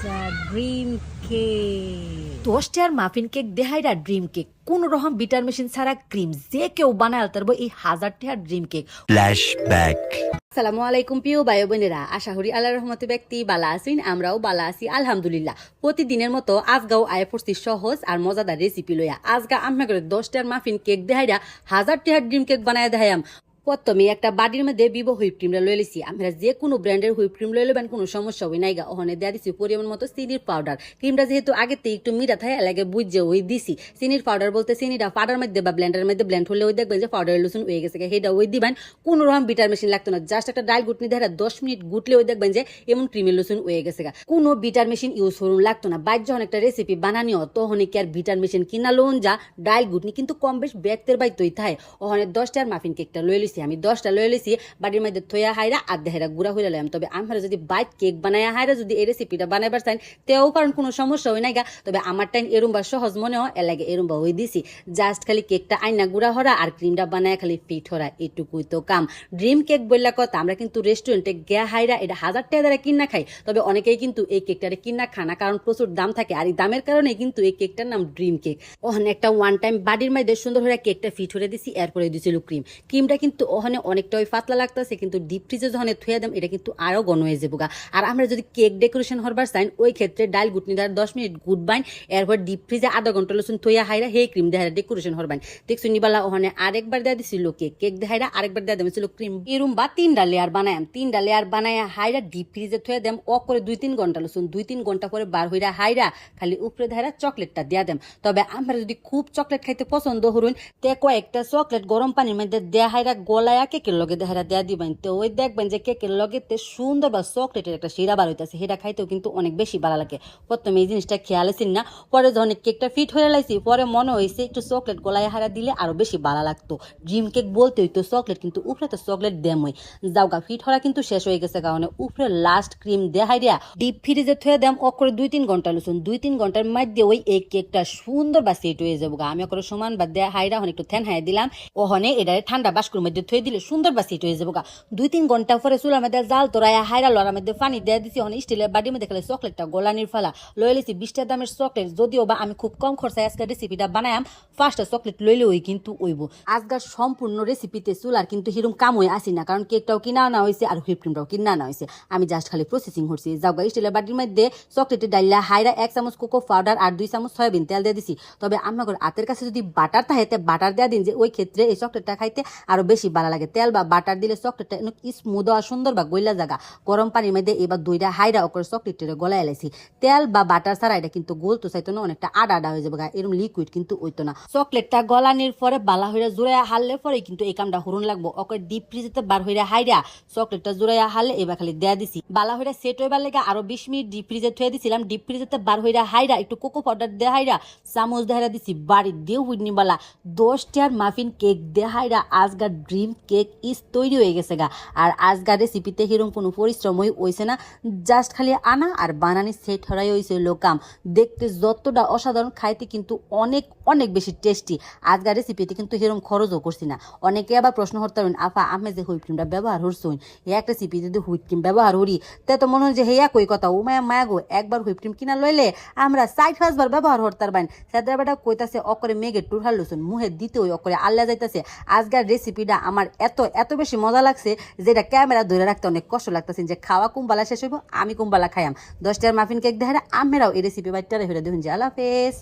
Dream cake 10টার muffin cake দেহাইরা dream cake কোন রকম বিটার মেশিন ছাড়া ক্রিম যে কেউ বানায় আলতারবো এই 1000টার ড্রিম কেক। ফ্ল্যাশব্যাক। আসসালামু আলাইকুম প্রিয় ভাই বোনেরা, আশা করি আল্লাহর রহমতে ব্যক্তি বালা আছেন, আমরাও বালা আছি আলহামদুলিল্লাহ। প্রতিদিনের মতো আজগাও আয় পড়ছি সহজ আর মজাদার রেসিপি লইয়া। আজগা আমরা করে 10টার মাফিন কেক দেহাইরা 1000টার ড্রিম কেক বানায় দেখাইম। প্রথমে একটা বাটির মধ্যে বিবো হুইপ ক্রিমটা লয়ে লিছি। আমরা যে কোনো ব্র্যান্ডের হুইপ ক্রিম লয়ে লেবেন, কোনো সমস্যা হয় নাই গা। ওখানে দেওয়া দিছি পরিমাণ মতো চিনির পাউডার। ক্রিমটা যেহেতু আগেতে একটু মিঠা থাকে এলাকে বুঝে ওই দিছি। চিনির পাউডার বলতে চিনিটা পাউডার মধ্যে বা ব্লেন্ডারের মধ্যে ব্লেন্ড হলে ওই দেখবেন যে পাউডার লুসুন হয়ে গেছে, সেটা ওই দিবেন। কোনো রকম বিটার মেশিন লাগতো না, জাস্ট একটা ডাল গুটনি দেখা 10 মিনিট গুটলে ওই দেখবেন যে এমন ক্রিমের লুসুন হয়ে গেছে। কোনো বিটার মেশিন ইউজ করুন লাগতো না। বাইর যখন একটা রেসিপি বানানিও তখন কি আর বিটার মেশিন কিনা লোন যা ডাল গুটনি কিন্তু কম বেশ ব্যক্তের বাইতই থাকে। ওখানে 10টার মাফিন কেকটা লয়ে লিছি। আমি 10টা লয়ে বাড়ির মধ্যে থইয়া হাইরা আর দেহেরা গুড়া হইলা লাম। তবে আমরা যদি বাইট কেক বানায়া হাইরা যদি এই রেসিপিটা বানাইবার চাই তেও কারণ কোনো সমস্যা হয় নাই গা। তবে আমার টাইম এরুম্বা সহজ মনে হয় এলাকে এরুম্বা হয়ে দিছি। জাস্ট খালি কেকটা আইনা গুড়া হরা আর ক্রিমটা বানায় খালি ফিট হরা, এটুকুই তো কাম। ড্রিম কেক বললা কথা, আমরা কিন্তু রেস্টুরেন্টে গিয়া হাইরা এটা 1000 টাকা দ্বারা কিনা খাই। তবে অনেকেই কিন্তু এই কেকটারে কিনা খানা, কারণ প্রচুর দাম থাকে আর এই দামের কারণে কিন্তু এই কেকটার নাম ড্রিম কেক। ওখানে একটা ওয়ান টাইম বাড়ির মধ্যে সুন্দর হয়ে কেকটা ফিট হয়ে দিছি, এরপরে দিছিল ক্রিমটা কিন্তু ওখানে অনেকটা ওই পাতলা লাগতেছে, কিন্তু ডিপ ফ্রিজে যখন থুয়ে দাম এটা কিন্তু আরো ঘন হয়ে যাবো গা। আর আমরা যদি কেক ডেকোরেশন হবার চাই ওই ক্ষেত্রে ডাল গুটনি দ্বারা 10 মিনিট গুড বাইন, এরপর ডিপ ফ্রিজে আধা ঘন্টা লসুন থইয়া হাইরা হে ক্রিম দেহারা ডেকোরেশন হরবাইন। দেখছো নিবালা ওখানে আরেকবার দেওয়া দিছিল কেক দেহাইরা, আরেকবার দেওয়া দিছিল ক্রিম। এরম বা 3টা লেয়ার বানায়াম, 3টা লেয়ার বানায়া হাইরা ডিপ ফ্রিজে থুয়ে দেম অ করে 2-3 ঘন্টা লসুন, 2-3 ঘন্টা পরে বার হইরা হাইরা খালি উপরে দেহারা চকলেটটা দেয়া দেম। তবে আমরা যদি খুব চকলেট খাইতে পছন্দ করুন তে কয়েকটা চকলেট গরম পানির মধ্যে দেয়া হাইরা গলায়া কেকের লগে দেহারা দেয়া দিবেন। তো ওই দেখবেন যে কেকের লগে সুন্দর বা চকলেটের একটা শিরা বার হইতেছে, সেটা খাইতেও কিন্তু অনেক বেশি ভালো লাগে। প্রথমে এই জিনিসটা খেয়াল আছেন না, পরে যখন কেকটা ফিট হয়ে লাইছি পরে মনে হয়েছে একটু চকলেট গলায় হারা দিলে আরো বেশি ভালো লাগতো। ড্রিম কেক বলতে হইতো চকলেট, কিন্তু উপরে তো চকলেট দেমই যাওগা। ফিট হওয়া কিন্তু শেষ হয়ে গেছে, কারণে উপরে লাস্ট ক্রিম দেখাই দিয়া ডিপ ফ্রিজে থুয়ে দেম অকরে 2-3 ঘন্টা লুসুন। 2-3 ঘন্টার মধ্যে ওই এই কেকটা সুন্দর বা সেট হয়ে যাবো। আমি করে সমান বা দেয়া হাইরা একটু থ্যান হাই দিলাম, ওখানে এটা ঠান্ডা বাস্কুর মধ্যে থুয়ে দিলে সুন্দর বা সেট হয়ে যাবো। 2-3 ঘন্টা পরে চুলার মধ্যে জাল তোরাইয়া হাইরা লড়ার মধ্যে পানি দিয়ে দিছি। অনেক স্টিলের বাড়ির মধ্যে খালি চকলেটটা গলানির ফেলা লয়ে লিছি 20 টাকা দামের চকলেট। যদিও বা আমি খুব কম খরচায় আজকে রেসিপিটা বানায়াম, ফার্স্টটা চকলেট লইলে ওই কিন্তু ওইব। আজকাল সম্পূর্ণ রেসিপিতে চুলার কিন্তু হিরুম কাম হয়ে আসি না, কারণ কেকটাও কিনা আনা হয়েছে আর হুইপ ক্রিমটাও কিনা আনা হয়েছে। আমি জাস্ট খালি প্রসেসিং করছি। যাওগা স্টিলের বাড়ির মধ্যে চকলেটের ডাইলা হাইরা 1 চামচ কোকো পাউডার আর 2 চামচ সয়াবিন তেল দিয়ে দিছি। তবে আমার হাতের কাছে যদি বাটার থাকে বাটার দেওয়া দিন, যে ওই ক্ষেত্রে এই চকলেটটা খাইতে আরো বেশি ভালো লাগে। তেল বা বাটার দিলে চকলেটটা স্মুথ আর সুন্দর বা গইলা জায়গা। গরম পানির মধ্যে এবার দইটা হাইরা ওপরে চকলেটের গলায় এলাইছি। তেল বা বাটার ছাড়া এটা কিন্তু গলতো চাইতো না, অনেকটা আডা আডা হয়ে যাবে, এরকম লিকুইড কিন্তু হইতো না। চকলেটটা গলানির পরে বালা হইরা জোড়াইয়া হারলে পরে কিন্তু এই কামটা হরুন লাগবো। ওকে ডিপ ফ্রিজেতে বার হইরা হাইরা চকলেটটা জোড়াইয়া হারলে এবার খালি দেয়া দিছি। বালা হইরা সেট হইবার লেগে আরো 20 মিনিট ডিপ ফ্রিজে থুয়ে দিছিলাম। ডিপ ফ্রিজেতে বার হইরা হাইরা একটু কোকো পাউডার দেয়া হাইরা চামচ দেহারা দিছি বাড়ির দিয়ে হুইনি বালা 10টার মাফিন কেক দেহাইরা আজগা ড্রিম কেক ইস তৈরি হয়ে গেছে গা। আর আজগা রেসিপিতে হিরম কোনো পরিশ্রমই হইছে না, জাস্ট খালি আনা আর বানানি সেট হরাই হয়েছে লোকাম। দেখতে যতটা অসাধারণ, খাইতে কিন্তু অনেক অনেক বেশি টেস্টি। আজকের রেসিপিতে কিন্তু সেরকম খরচও করছি না। অনেকে আবার প্রশ্ন করতে পারেন, আপা আমি যে হুইপ ক্রিমটা ব্যবহার করছি এক রেসিপি যদি হুইপ ক্রিম ব্যবহার করি তে তো মনে হয় যে হেয়া কই কথা ও মায়া মায়া গো, একবার হুইপ ক্রিম কিনা লইলে আমরা 4-5 বার ব্যবহার করতে পারবেন। সেটা বেটা কইতাছে অকরে মেঘে টুরহার লুসুন মুহে দিতে ওই অকরে আল্লাহ যাইতাছে। আজকের রেসিপিটা আমার এত এত বেশি মজা লাগছে যেটা ক্যামেরা ধরে রাখতে অনেক কষ্ট লাগতেছে, যে খাওয়া কুম্বালা শেষ হইব আমি কুম্বালা খাইয়াম। 10টার মাফিন কেক দেখারে আমেরাও এই রেসিপি বাইটারে হইরা দেখুন যে আল্লাহ হাফেজ।